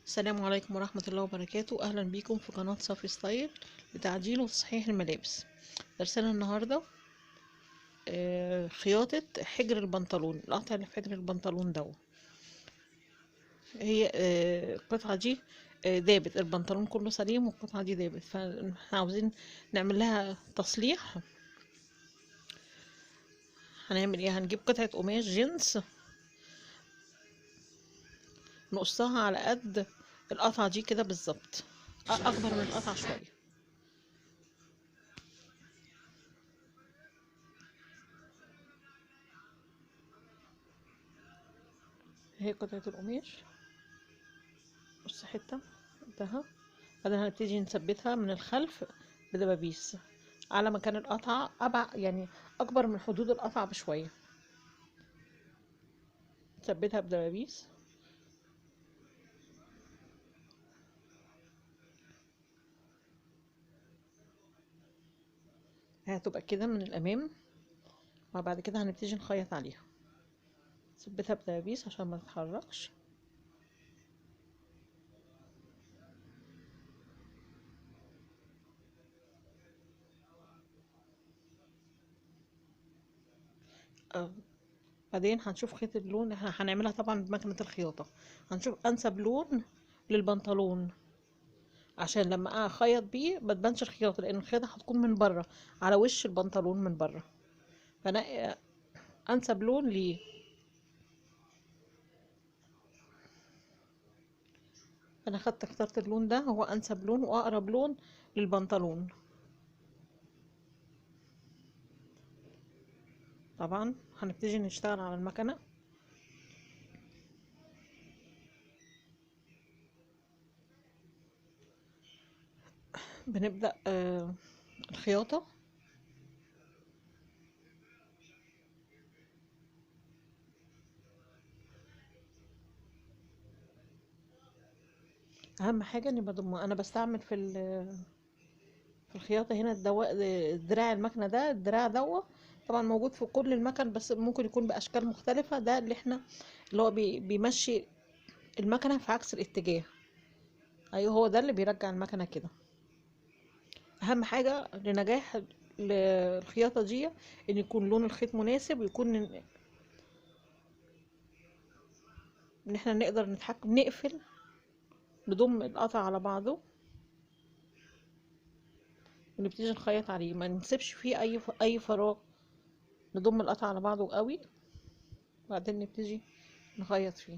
السلام عليكم ورحمة الله وبركاته. أهلا بيكم في قناة صافي ستايل لتعديل وتصحيح الملابس. درسنا النهاردة خياطة حجر البنطلون، القطع اللي في حجر البنطلون ده. هي القطعة دي دابت، البنطلون كله سليم والقطعة دي دابت، فاحنا عاوزين نعمل لها تصليح. هنعمل ايه؟ هنجيب قطعة قماش جينز، نقصها على قد القطعة دي كده بالظبط، أكبر من القطعة شوية. هي قطعة القماش، نص حتة انتهى. بعدين هنبتدي نثبتها من الخلف بدبابيس على مكان القطعة، يعني أكبر من حدود القطعة بشوية. نثبتها بدبابيس. هتبقى كده من الأمام، وبعد كده هنبتدي نخيط عليها. نثبتها بدبابيس عشان ما تتحركش. آه، بعدين هنشوف خيط اللون. احنا هنعملها طبعا بمكنة الخياطة. هنشوف أنسب لون للبنطلون عشان لما اخيط بيه ما تبانش الخياطة، لأن الخياطة هتكون من بره على وش البنطلون من بره. فأنا أنسب لون ليه. انا اخترت اللون ده، هو انسب لون واقرب لون للبنطلون. طبعا هنبتدي نشتغل على المكنة. بنبدأ الخياطة. اهم حاجة اني بضم. انا بستعمل في الخياطة هنا الدراع المكنة ده، الدراع ده طبعا موجود في كل المكن، بس ممكن يكون بأشكال مختلفة. ده اللي هو بيمشي المكنة في عكس الاتجاه. ايوه، هو ده اللي بيرجع المكنة كده. اهم حاجة لنجاح الخياطة دي ان يكون لون الخيط مناسب، ويكون ان احنا نقدر نتحكم، نقفل، نضم القطع على بعضه ونبتدي نخيط عليه، ما نسيبش فيه اي فراغ. نضم القطع على بعضه قوي، وبعدين نبتدي نخيط فيه.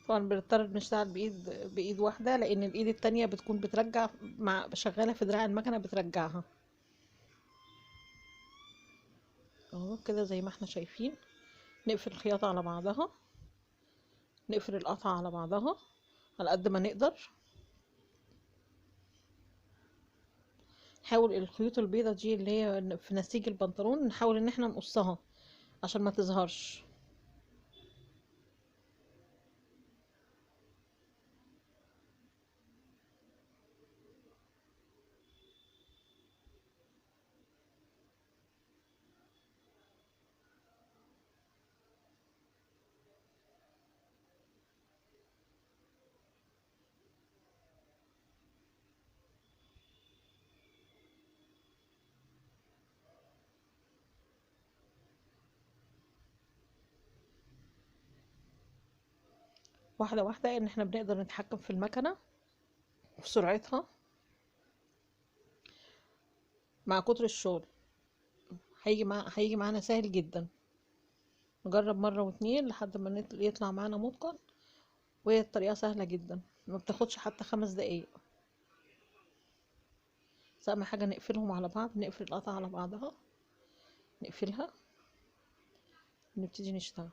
طبعا بنضطر نشتغل بايد واحده، لان الايد التانية بتكون بترجع، مع شغاله في دراع المكنه بترجعها. اهو كده زي ما احنا شايفين. نقفل الخياطه على بعضها، نقفل القطعه على بعضها على قد ما نقدر. نحاول الخيوط البيضة دي اللي هي في نسيج البنطلون نحاول ان احنا نقصها عشان ما تظهرش. واحدة واحدة، ان احنا بنقدر نتحكم في المكنة وفي سرعتها مع كتر الشغل. هيجي معانا سهل جدا. نجرب مرة واتنين لحد ما يطلع معانا متقن. وهي الطريقة سهلة جدا، ما بتاخدش حتى 5 دقايق. بس اهم حاجة نقفلهم على بعض، نقفل القطعة على بعضها، نقفلها، نبتدي نشتغل.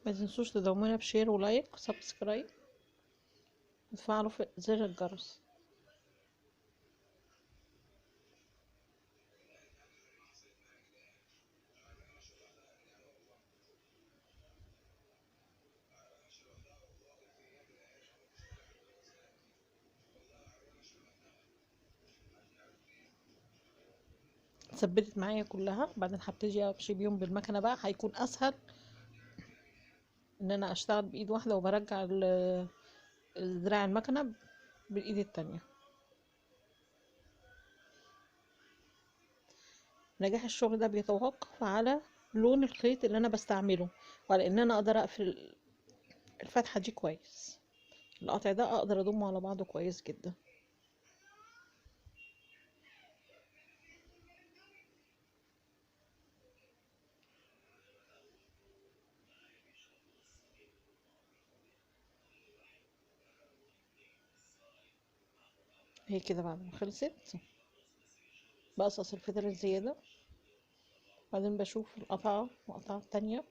ما تنسوش تدعمونا بشير ولايك وسبسكرايب وتفعلوا في زر الجرس. ثبتت معايا كلها، بعدين هبتدي امشي بيهم بالمكنه بقى، هيكون اسهل ان انا اشتغل بايد واحده وبرجع دراع المكنه بالايد التانية. نجاح الشغل ده بيتوقف على لون الخيط اللي انا بستعمله، وعلى ان انا اقدر اقفل الفتحه دي كويس. القطع ده اقدر اضمه على بعضه كويس جدا. هي كده بعد ما خلصت بقصص الفترة الزيادة، بعدين بشوف القطعة وقطعة تانية.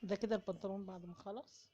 ده كده البنطلون بعد ما خلص.